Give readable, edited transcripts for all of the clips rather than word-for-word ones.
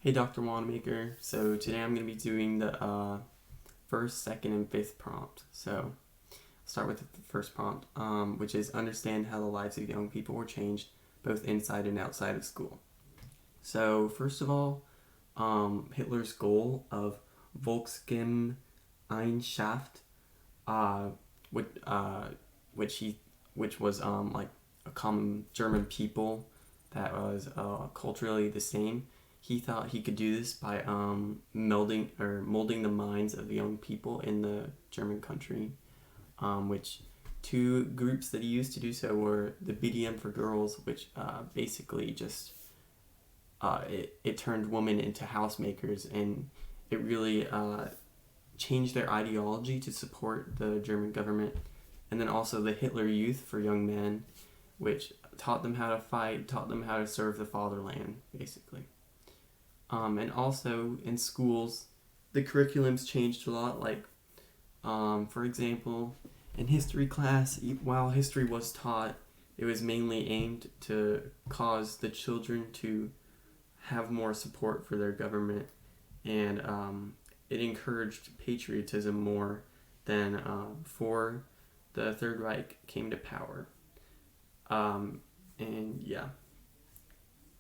Hey, Dr. Wannamaker. So today I'm going to be doing the first, second, and fifth prompt. So I'll start with the first prompt, which is understand how the lives of young people were changed both inside and outside of school. So first of all, Hitler's goal of Volksgemeinschaft, uh, which, which was like a common German people that was culturally the same. He thought he could do this by molding the minds of the young people in the German country, which two groups that he used to do so were the BDM for girls, which basically just it turned women into housemakers, and it really changed their ideology to support the German government. And then also the Hitler Youth for young men, which taught them how to fight, taught them how to serve the fatherland, basically. And also in schools, the curriculums changed a lot. Like, for example, in history class, while history was taught, it was mainly aimed to cause the children to have more support for their government, and it encouraged patriotism more than before the Third Reich came to power. And yeah,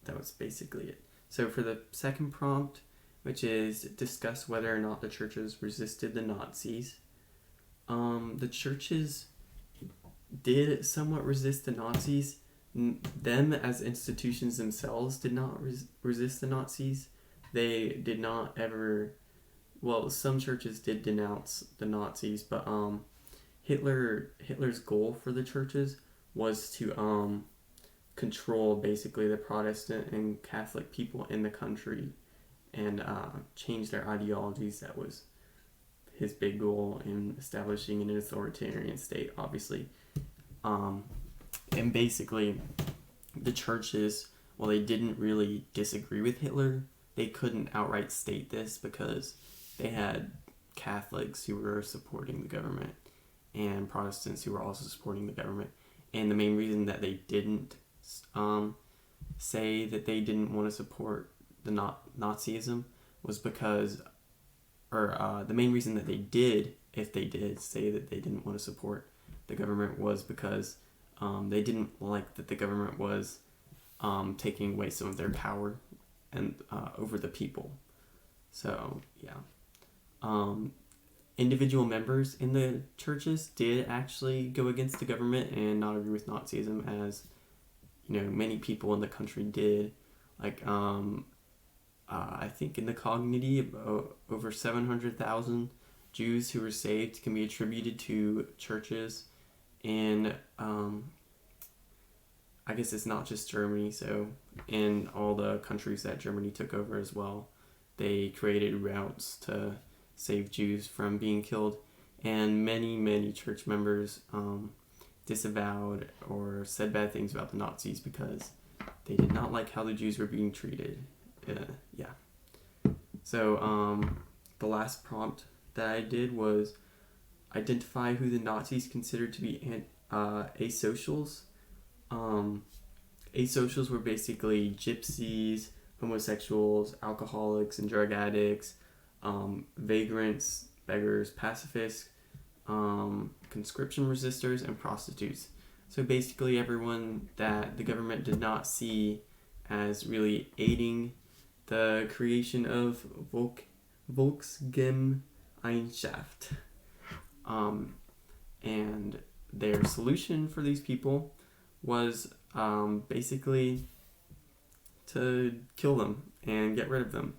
that was basically it. So for the second prompt, which is discuss whether or not the churches resisted the Nazis, the churches did somewhat resist the Nazis. Them as institutions themselves did not resist the Nazis. They did not ever. Well, some churches did denounce the Nazis, but Hitler's goal for the churches was to control basically the Protestant and Catholic people in the country and change their ideologies. That was his big goal in establishing an authoritarian state, obviously. And basically, the churches, well, they didn't really disagree with Hitler. They couldn't outright state this because they had Catholics who were supporting the government and Protestants who were also supporting the government. And the main reason that they didn't say that they didn't want to support the Nazism was because, or the main reason that they did, if they did say that they didn't want to support the government, was because they didn't like that the government was taking away some of their power and over the people. So yeah, individual members in the churches did actually go against the government and not agree with Nazism, as many people in the country did. Like I think in the Kognity, over 700,000 Jews who were saved can be attributed to churches. And I guess it's not just Germany, so in all the countries that Germany took over as well, they created routes to save Jews from being killed. And many church members disavowed or said bad things about the Nazis because they did not like how the Jews were being treated. Yeah. So the last prompt that I did was identify who the Nazis considered to be asocials. Asocials were basically gypsies, homosexuals, alcoholics and drug addicts, vagrants, beggars, pacifists, conscription resistors, and prostitutes. So basically everyone that the government did not see as really aiding the creation of Volksgemeinschaft. And their solution for these people was basically to kill them and get rid of them.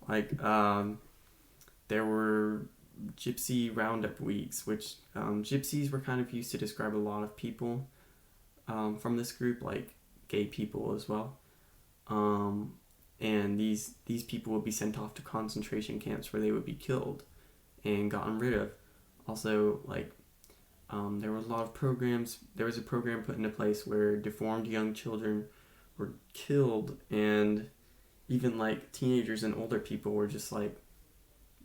Like, there were gypsy roundup weeks, which gypsies were kind of used to describe a lot of people from this group, like gay people as well. And these people would be sent off to concentration camps where they would be killed and gotten rid of. Also, like, there was a lot of programs. There was a program put into place where deformed young children were killed, and even like teenagers and older people were just like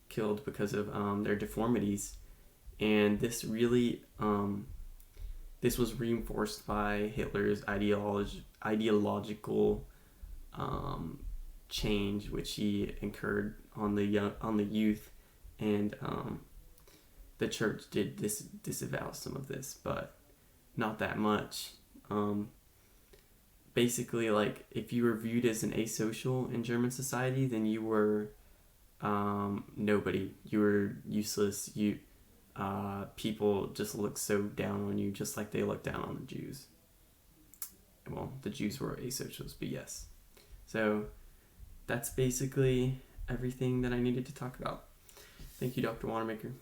killed because of their deformities. And this really this was reinforced by Hitler's ideological change which he incurred on the youth, and the church did disavow some of this, but not that much. Basically, like, if you were viewed as an asocial in German society, then you were nobody. You were useless. People just looked so down on you, just like they looked down on the Jews. Well, the Jews were asocials, but yes. So that's basically everything that I needed to talk about. Thank you, Dr. Wannamaker.